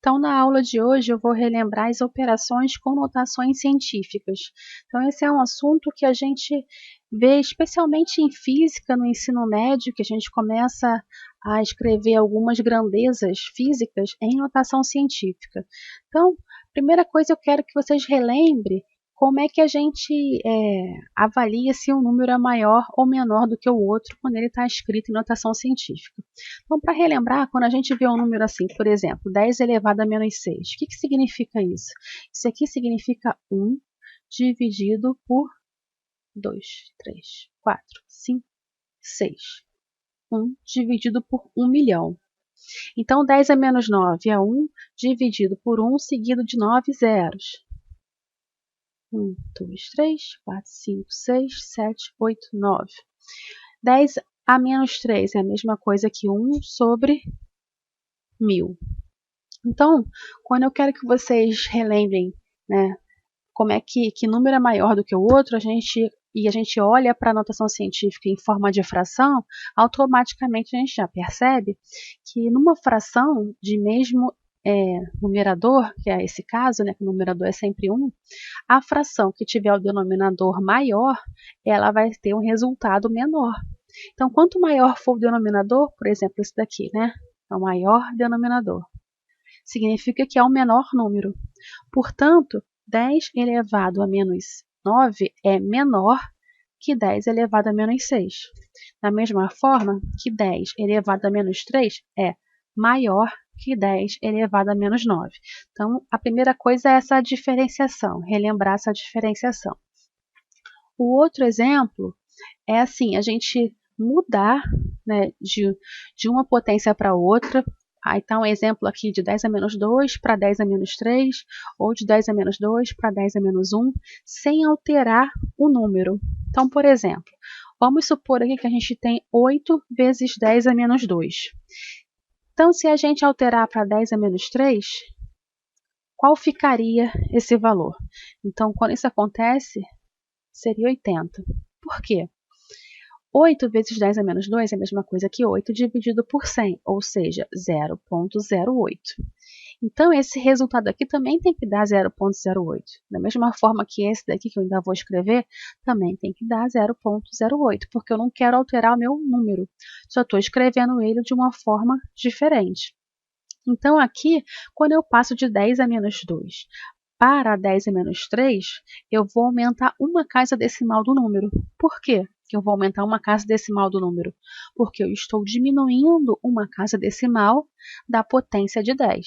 Então, na aula de hoje, eu vou relembrar as operações com notações científicas. Então, esse é um assunto que a gente vê especialmente em física, no ensino médio, que a gente começa a escrever algumas grandezas físicas em notação científica. Então, primeira coisa, eu quero que vocês relembrem como é que a gente avalia se um número é maior ou menor do que o outro quando ele está escrito em notação científica. Então, para relembrar, quando a gente vê um número assim, por exemplo, 10 elevado a menos 6, o que significa isso? Isso aqui significa 1 dividido por 2, 3, 4, 5, 6. 1 dividido por 1 milhão. Então, 10 a menos 9 é 1 dividido por 1 seguido de 9 zeros. 1, 2, 3, 4, 5, 6, 7, 8, 9. 10 a menos 3 é a mesma coisa que 1 sobre 1000. Então, quando eu quero que vocês relembrem, né, como é que número é maior do que o outro, a gente olha para a notação científica em forma de fração, automaticamente a gente já percebe que numa fração de mesmo numerador, que é esse caso, né, que o numerador é sempre 1, a fração que tiver o denominador maior, ela vai ter um resultado menor. Então, quanto maior for o denominador, por exemplo, esse daqui, né, é o maior denominador, significa que é o menor número. Portanto, 10 elevado a menos 9 é menor que 10 elevado a menos 6. Da mesma forma que 10 elevado a menos 3 é maior que 10 elevado a menos 9. Então, a primeira coisa é essa diferenciação, relembrar essa diferenciação. O outro exemplo é assim, a gente mudar, né, de uma potência para outra. Então, um exemplo aqui de 10 a menos 2 para 10 a menos 3, ou de 10 a menos 2 para 10 a menos 1, sem alterar o número. Então, por exemplo, vamos supor aqui que a gente tem 8 vezes 10 a menos 2. Então, se a gente alterar para 10 a menos 3, qual ficaria esse valor? Então, quando isso acontece, seria 80. Por quê? 8 vezes 10 a menos 2 é a mesma coisa que 8 dividido por 100, ou seja, 0,08. Então, esse resultado aqui também tem que dar 0,08. Da mesma forma que esse daqui, que eu ainda vou escrever, também tem que dar 0,08, porque eu não quero alterar o meu número. Só estou escrevendo ele de uma forma diferente. Então, aqui, quando eu passo de 10 a menos 2 para 10 a menos 3, eu vou aumentar uma casa decimal do número. Por quê que eu vou aumentar uma casa decimal do número? Porque eu estou diminuindo uma casa decimal da potência de 10.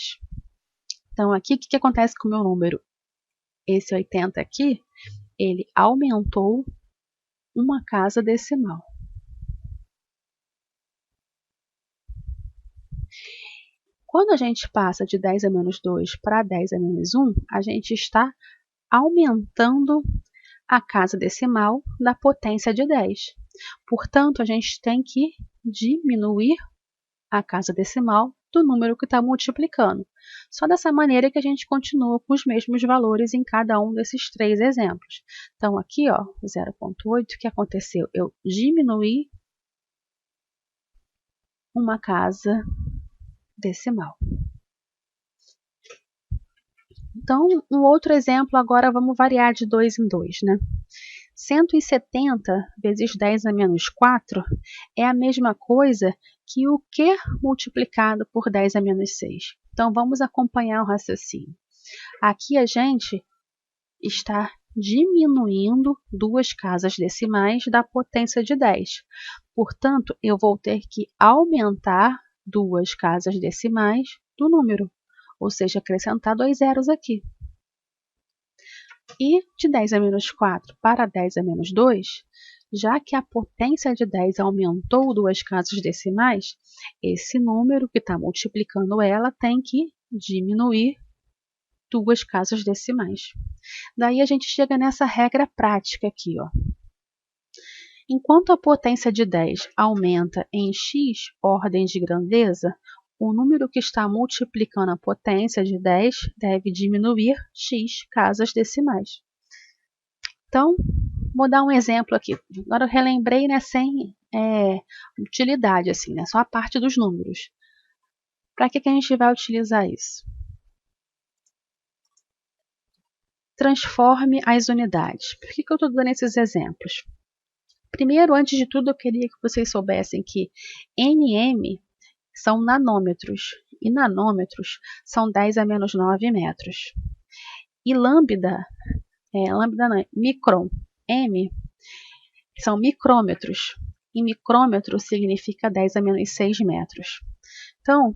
Então, aqui, o que acontece com o meu número? Esse 80 aqui, ele aumentou uma casa decimal. Quando a gente passa de 10 a menos 2 para 10 a menos 1, a gente está aumentando a casa decimal da potência de 10. Portanto, a gente tem que diminuir a casa decimal do número que está multiplicando. Só dessa maneira que a gente continua com os mesmos valores em cada um desses três exemplos. Então, aqui, ó, 0,8, o que aconteceu? Eu diminuí uma casa decimal. Então, um outro exemplo, agora vamos variar de 2 em 2, né? 170 vezes 10 a menos 4 é a mesma coisa que o Q multiplicado por 10 a menos 6. Então, vamos acompanhar o raciocínio. Aqui a gente está diminuindo duas casas decimais da potência de 10. Portanto, eu vou ter que aumentar duas casas decimais do número, ou seja, acrescentar 2 zeros aqui. E de 10 a menos 4 para 10 a menos 2, já que a potência de 10 aumentou duas casas decimais, esse número que está multiplicando ela tem que diminuir duas casas decimais. Daí a gente chega nessa regra prática aqui, ó. Enquanto a potência de 10 aumenta em x ordens de grandeza, o número que está multiplicando a potência de 10 deve diminuir x casas decimais. Então, vou dar um exemplo aqui. Agora eu relembrei, né, sem utilidade, assim, né, só a parte dos números. Para que a gente vai utilizar isso? transforme as unidades. Por que eu estou dando esses exemplos? Primeiro, antes de tudo, eu queria que vocês soubessem que nm são nanômetros, e nanômetros são 10 a menos 9 metros. E lambda não, micron, m, são micrômetros, e micrômetro significa 10 a menos 6 metros. Então,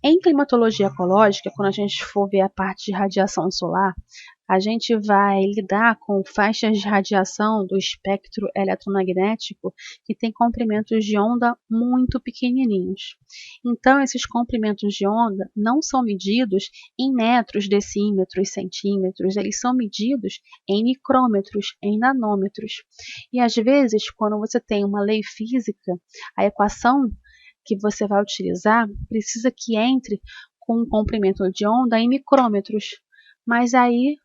em climatologia ecológica, quando a gente for ver a parte de radiação solar, a gente vai lidar com faixas de radiação do espectro eletromagnético que tem comprimentos de onda muito pequenininhos. Então, esses comprimentos de onda não são medidos em metros, decímetros, centímetros, eles são medidos em micrômetros, em nanômetros. E às vezes, quando você tem uma lei física, a equação que você vai utilizar precisa que entre com um comprimento de onda em micrômetros, mas aí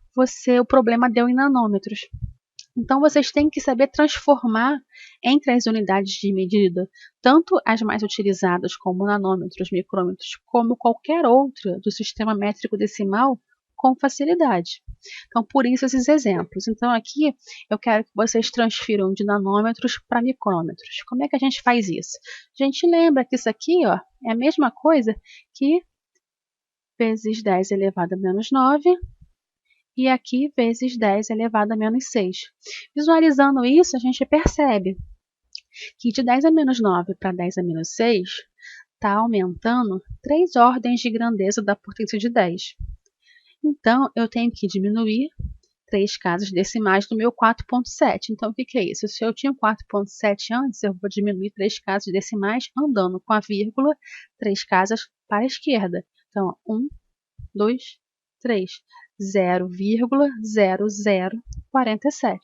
o problema deu em nanômetros. Então vocês têm que saber transformar entre as unidades de medida, tanto as mais utilizadas como nanômetros, micrômetros, como qualquer outra do sistema métrico decimal, com facilidade. Então, por isso esses exemplos. Então, aqui eu quero que vocês transfiram de nanômetros para micrômetros. Como é que a gente faz isso? A gente lembra que isso aqui ó, é a mesma coisa que vezes 10 elevado a menos 9, e aqui vezes 10 elevado a menos 6. Visualizando isso, a gente percebe que de 10 a menos 9 para 10 a menos 6 está aumentando 3 ordens de grandeza da potência de 10. Então, eu tenho que diminuir 3 casas decimais do meu 4,7. Então, o que é isso? Se eu tinha 4,7 antes, eu vou diminuir 3 casas decimais andando com a vírgula 3 casas para a esquerda. Então, 1, 2, 3, 0,0047.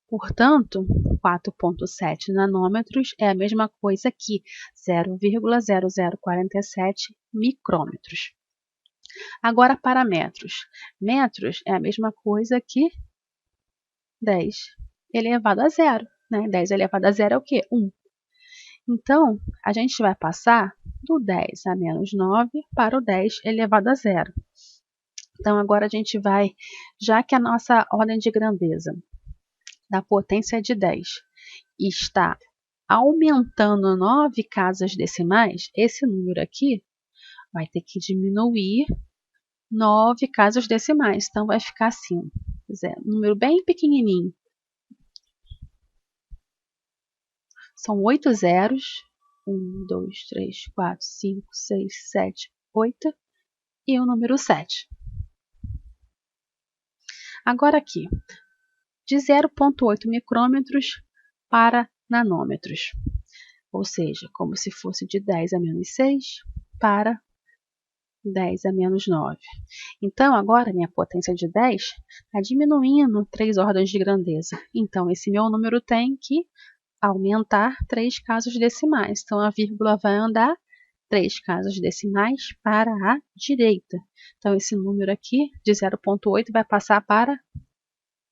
Portanto, 4,7 nanômetros é a mesma coisa que 0,0047 micrômetros. Agora, para metros. Metros é a mesma coisa que 10 elevado a zero. Né? 10 elevado a zero é o quê? 1. Então, a gente vai passar do 10 a menos 9 para o 10 elevado a zero. Então, agora a gente vai, já que a nossa ordem de grandeza da potência é de 10 e está aumentando 9 casas decimais, esse número aqui vai ter que diminuir 9 casas decimais. Então, vai ficar assim, um número bem pequenininho. São 8 zeros. 1, 2, 3, 4, 5, 6, 7, 8 e o número 7. Agora aqui, de 0,8 micrômetros para nanômetros. Ou seja, como se fosse de 10 a menos 6 para 10 a menos 9. Então, agora minha potência de 10 está diminuindo 3 ordens de grandeza. Então, esse meu número tem que aumentar 3 casas decimais. Então, a vírgula vai andar 3 casas decimais para a direita. Então, esse número aqui de 0,8 vai passar para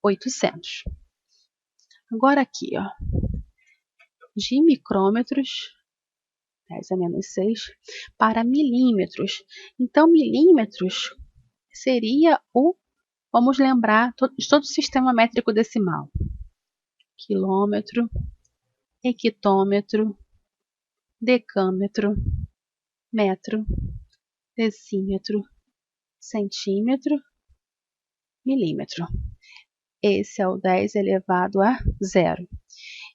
800. Agora aqui, ó, de micrômetros, 10 a menos 6, para milímetros. Então, milímetros seria vamos lembrar, de todo o sistema métrico decimal. Quilômetro, hectômetro, decâmetro, metro, decímetro, centímetro, milímetro. Esse é o 10 elevado a zero.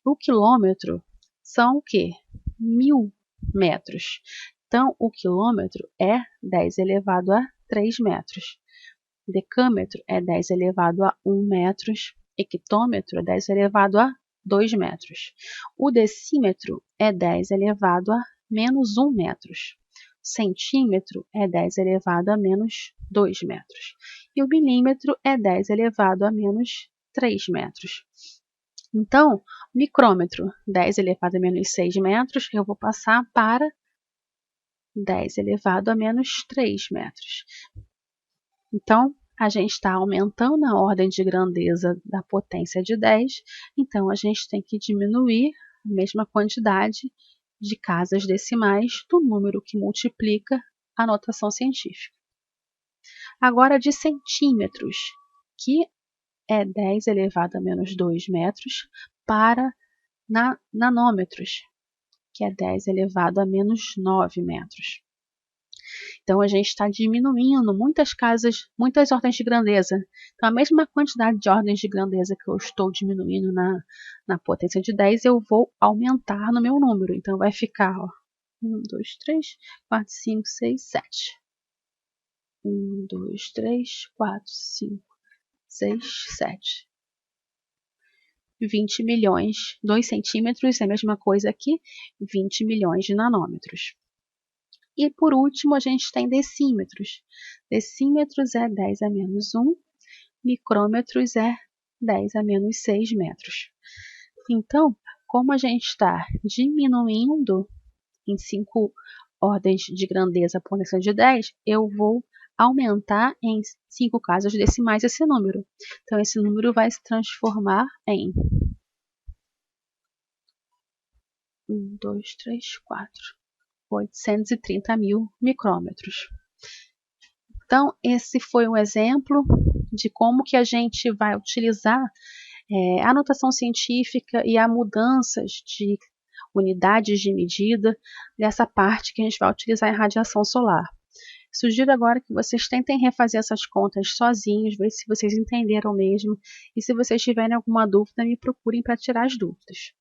O quilômetro são o quê? 1000 metros. Então, o quilômetro é 10 elevado a 3 metros. Decâmetro é 10 elevado a 1 metros. Hectômetro é 10 elevado a 2 metros. O decímetro é 10 elevado a menos 1 metros. Centímetro é 10 elevado a menos 2 metros. E o milímetro é 10 elevado a menos 3 metros. Então, micrômetro, 10 elevado a menos 6 metros, eu vou passar para 10 elevado a menos 3 metros. Então, a gente está aumentando a ordem de grandeza da potência de 10, então a gente tem que diminuir a mesma quantidade de casas decimais do número que multiplica a notação científica. Agora de centímetros, que é 10 elevado a menos 2 metros, para nanômetros, que é 10 elevado a menos 9 metros. Então, a gente está diminuindo muitas ordens de grandeza. Então, a mesma quantidade de ordens de grandeza que eu estou diminuindo na potência de 10, eu vou aumentar no meu número. Então, vai ficar 1, 2, 3, 4, 5, 6, 7. 1, 2, 3, 4, 5, 6, 7. 20 milhões, 2 centímetros é a mesma coisa que 20 milhões de nanômetros. E por último, a gente tem decímetros. Decímetros é 10 a menos 1, micrômetros é 10 a menos 6 metros. Então, como a gente está diminuindo em 5 ordens de grandeza a potência de 10, eu vou aumentar em 5 casas decimais esse número. Então, esse número vai se transformar em 1, 2, 3, 4. 830 mil micrômetros. Então, esse foi um exemplo de como que a gente vai utilizar a notação científica e a mudanças de unidades de medida dessa parte que a gente vai utilizar em radiação solar. Sugiro agora que vocês tentem refazer essas contas sozinhos, ver se vocês entenderam mesmo, e se vocês tiverem alguma dúvida, me procurem para tirar as dúvidas.